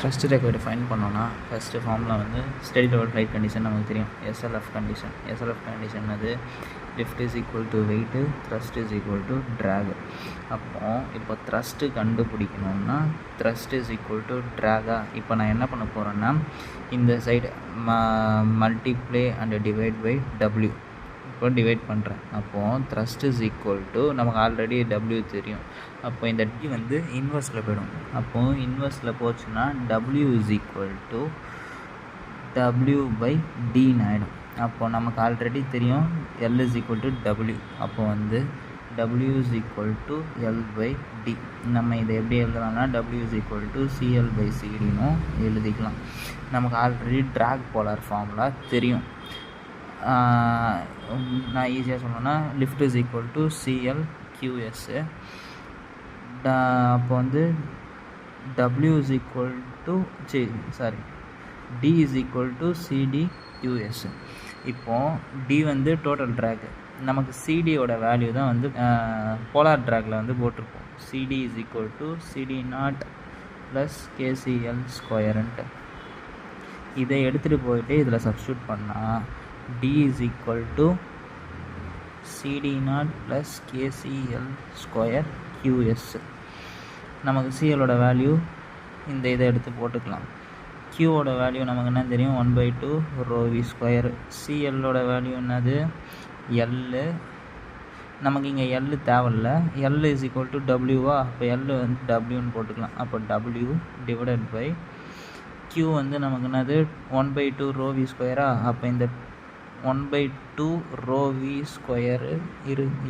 Thrust required fine பண்ணோன்னா first ஃபார்மில் வந்து ஸ்டெடி லெவல் ஃப்ளைட் கண்டிஷன் நமக்கு தெரியும். எஸ்எல்எஃப் கண்டிஷன் அது lift is equal to weight, thrust is equal to drag. இப்போ த்ரஸ்ட்டு கண்டுபிடிக்கணும்னா த்ரஸ்ட் இஸ் ஈக்குவல் டு ட்ராகா. இப்போ நான் என்ன பண்ண போகிறேன்னா இந்த side multiply and divide by W இப்போ டிவைட் பண்ணுறேன். அப்போது த்ரஸ்ட் இஸ் ஈக்குவல் டு நமக்கு ஆல்ரெடி டபிள்யூ தெரியும். அப்போ இந்த டி வந்து இன்வெர்ஸில் போயிடும். அப்போது இன்வெர்ஸில் போச்சுன்னா W is equal to W by டின்னு ஆகிடும். அப்போது நமக்கு ஆல்ரெடி தெரியும் L is equal to W. அப்போது வந்து W is equal to L by D. நம்ம இதை எப்படி எழுதலாம்னா W is equal to CL by சிடினும் எழுதிக்கலாம். நமக்கு ஆல்ரெடி ட்ராக் போலார் ஃபார்முலா தெரியும். நான் ஈஸியாக சொல்லணும்னா lift is equal to CL QS. அப்போ வந்து W is equal to D is equal to CD QS. இப்போது டி வந்து டோட்டல் ட்ராக், நமக்கு சிடியோட வேல்யூ தான் வந்து போலார் ட்ராகில் வந்து போட்டிருப்போம். CD is equal to CD not plus KCL ஸ்கொயருன்ட்டு. இதை எடுத்துகிட்டு போயிட்டு இதில் சப்ஸ்டியூட் பண்ணால் D is equal to CD not plus KCL square QS. நமக்கு சிஎலோட வேல்யூ இந்த இதை எடுத்து போட்டுக்கலாம். கியூவோட வேல்யூ நமக்கு என்ன தெரியும் 1/2 ρv ஸ்கொயர். சிஎல்லோட வேல்யூ என்னது எல்லு. நமக்கு இங்கே எல்லு தேவையில்ல. எல் இஸ் ஈக்குவல் டு டபிள்யூவா. அப்போ எல் வந்து டபிள்யூன்னு போட்டுக்கலாம். அப்போ டபிள்யூ டிவைடட் பை கியூ வந்து நமக்கு என்னது 1/2 ρv ஸ்கொயரா. அப்போ இந்த 1/2 ρv ஸ்கொயரு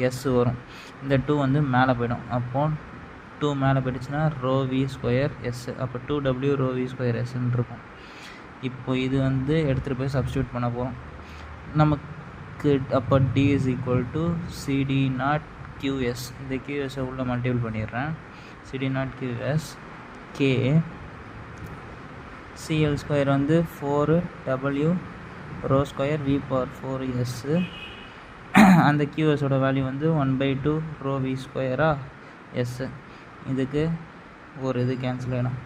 எஸ் வரும். இந்த 2 வந்து மேலே போயிடும். அப்போது 2 மேலே போயிடுச்சுன்னா ρv ஸ்கொயர் எஸ். அப்போ 2w ρv ஸ்கொயர் எஸ்ன்னு இருக்கும். இப்போ இது வந்து எடுத்துகிட்டு போய் சப்ஸ்டியூட் பண்ண போகிறோம் நமக்கு. அப்போ T is equal to CD not QS. இந்த கியூஎஸ்ஸை உள்ள மல்டிபிள் பண்ணிடுறேன். CD not QS K CL square வந்து 4w rho square we power 4s. அந்த கியூஎஸோட வேல்யூ வந்து 1/2 ρv ஸ்கொயரா எஸ். இதுக்கு ஒரு இது கேன்சல் ஆகிடும்.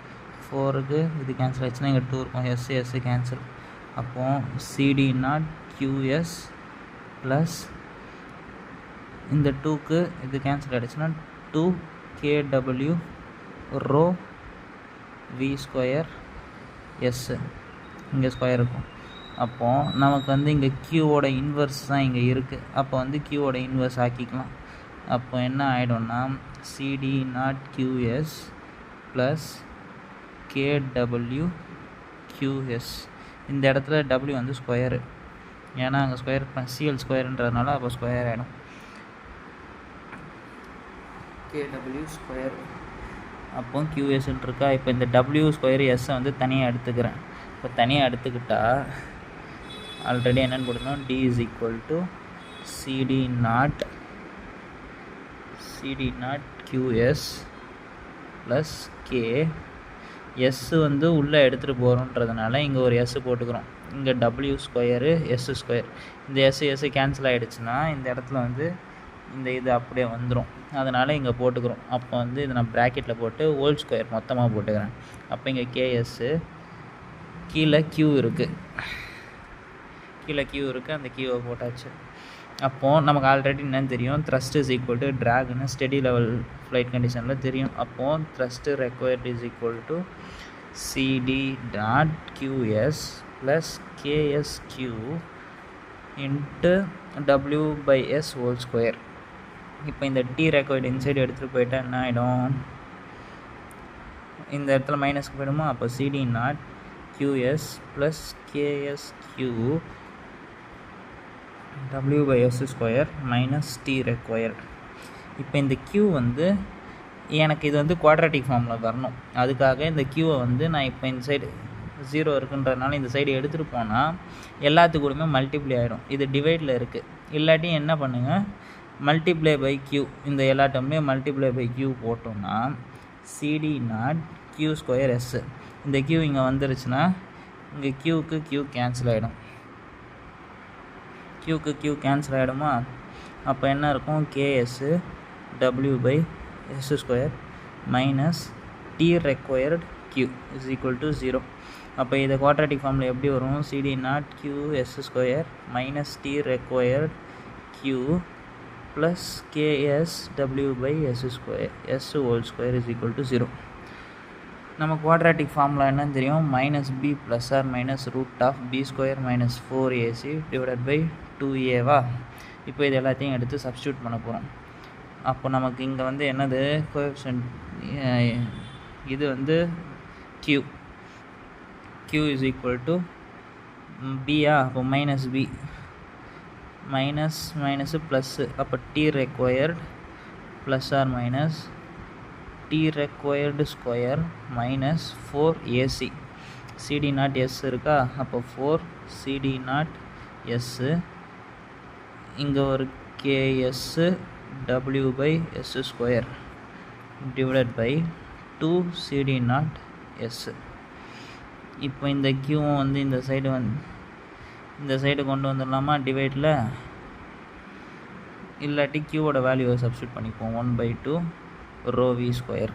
4க்கு இது கேன்சல் ஆகிடுச்சுன்னா இங்கே 2 இருக்கும். S cancel. அப்போது சிடி நாட் கியூஎஸ் ப்ளஸ் இந்த 2க்கு இது கேன்சல் ஆகிடுச்சுன்னா 2kw rho V square S. இங்கே ஸ்கொயர் இருக்கும். அப்போது நமக்கு வந்து இங்கே கியூவோட இன்வெர்ஸ் தான் இங்கே இருக்குது. அப்போ வந்து கியூவோட இன்வெர்ஸ் ஆக்கிக்கலாம். அப்போ என்ன ஆகிடும்னா CD not QS plus KW QS. இந்த இடத்துல டபிள்யூ வந்து ஸ்கொயரு, ஏன்னா அங்கே ஸ்கொயர் சிஎல் ஸ்கொயருன்றதுனால அப்போ ஸ்கொயர் ஆகிடும். கேடபிள்யூ ஸ்கொயர் அப்போ கியூஎஸ்ன்னு இருக்கா. இப்போ இந்த டபிள்யூ ஸ்கொயர் எஸ்ஸை வந்து தனியாக எடுத்துக்கிறேன். இப்போ தனியாக எடுத்துக்கிட்டால் ஆல்ரெடி என்னென்னு போட்டுக்கணும் T is equal to CD not QS plus K. S வந்து உள்ளே எடுத்துகிட்டு போகிறோன்றதுனால இங்கே ஒரு எஸ் போட்டுக்கிறோம். இங்கே டபிள்யூ ஸ்கொயரு எஸ் ஸ்கொயர். இந்த எஸ் கேன்சல் ஆகிடுச்சுன்னா இந்த இடத்துல வந்து இந்த இது அப்படியே வந்துடும். அதனால் இங்கே போட்டுக்கிறோம். அப்போ வந்து இதை நான் ப்ராக்கெட்டில் போட்டு ஹோல் ஸ்கொயர் மொத்தமாக போட்டுக்கிறேன். அப்போ இங்கே கேஎஸ்ஸு கீழே கியூ இருக்குது. அந்த கியூவை போட்டாச்சு. அப்போது நமக்கு ஆல்ரெடி என்னன்னு தெரியும் த்ரஸ்ட் இஸ் ஈக்குவல் டு ட்ராக்னு ஸ்டெடி லெவல் ஃப்ளைட் கண்டிஷனில் தெரியும். அப்போது thrust required is equal to CD dot QS plus KSQ into W by S whole square. இப்போ இந்த டி ரெக்வயர்டு இன்சைடு எடுத்துகிட்டு போயிட்டால் என்ன ஆகிடும், இந்த இடத்துல மைனஸ்க்கு போயிடுமா. அப்போ CD naught QS plus KSQ W by S square minus T required. இப்போ இந்த Q வந்து எனக்கு இது வந்து குவாட்ராட்டிக் ஃபார்மில் வரணும். அதுக்காக இந்த Qவை வந்து நான் இப்போ இந்த சைடு 0 இருக்குன்றதுனால இந்த சைடு எடுத்துகிட்டு போனால் எல்லாத்துக்கூடமே மல்டிப்ளை ஆகிடும். இது டிவைடில் இருக்குது. இல்லாட்டி என்ன பண்ணுங்கள், மல்டிப்ளை பை Q, இந்த எல்லா டேர்ம்லேயும் மல்டிப்ளை பை Q போட்டோம்னா CD not Q square S. இந்த Q இங்கே வந்துருச்சுன்னா இங்கே Qக்கு Q கேன்சல் ஆகிடும். Qக்கு Q கேன்சல் ஆகிடுமா. அப்போ என்ன இருக்கும், KS W by S square minus T required q is equal to 0. அப்போ இதை குவாட்ராட்டிக் ஃபார்மில் எப்படி வரும்? cd naught q s square minus t required q plus ks w by s square s whole square is equal to 0. நம்ம quadratic formula என்னன்னு தெரியும்? Minus B plus or minus root of B square minus 4ac divided by 2a. இப்போ இது எல்லாத்தையும் எடுத்து substitute பண்ண போகிறோம். அப்போ நமக்கு இங்கே வந்து என்னது கோஎஃபிஷியன்ட், இது வந்து q is equal to b-ஆ, அப்போ மைனஸ் பி மைனஸ் ப்ளஸ்ஸு, அப்போ t required plus or minus t required square minus 4ac cd naught s இருக்கா, அப்போ 4 cd naught s, இங்கே ஒரு ks w by s square divided by 2 cd naught s. இப்போ இந்த க்யூவும் வந்து இந்த சைடு கொண்டு வந்துடலாமா டிவைடில், இல்லாட்டி க்யூவோட வேல்யூவை சப்ஸ்டியூட் பண்ணிப்போம். 1/2 ரோ வி ஸ்கொயர்.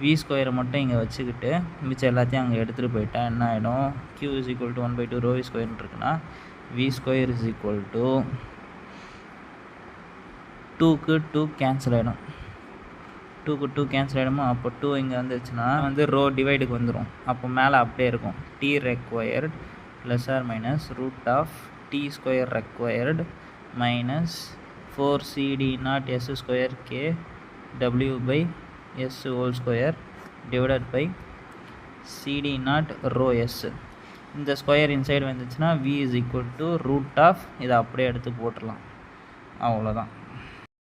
வி ஸ்கொயரை மட்டும் இங்கே வச்சுக்கிட்டு மிச்சம் எல்லாத்தையும் அங்கே எடுத்துகிட்டு போயிட்டா என்ன ஆகிடும்? q is equal to 1/2 rho V ஸ்கொயர்னு இருக்குன்னா V square is equal to 2க்கு 2 கேன்சல் ஆகிடும். 2க்கு 2 கேன்சல் ஆகிடுமா? அப்போ 2 இங்கே வந்துருச்சுன்னா வந்து ரோ டிவைடுக்கு வந்துடும். அப்போ மேலே அப்படியே இருக்கும் t required plus or minus root of t square required minus 4 cd naught s square k w by s whole square divided by cd naught rho s. இந்த ஸ்கொயர் இன்சைடு வந்துச்சுன்னா v is equal to root of, இதை அப்படியே எடுத்து போட்டுடலாம். அவ்வளோதான்.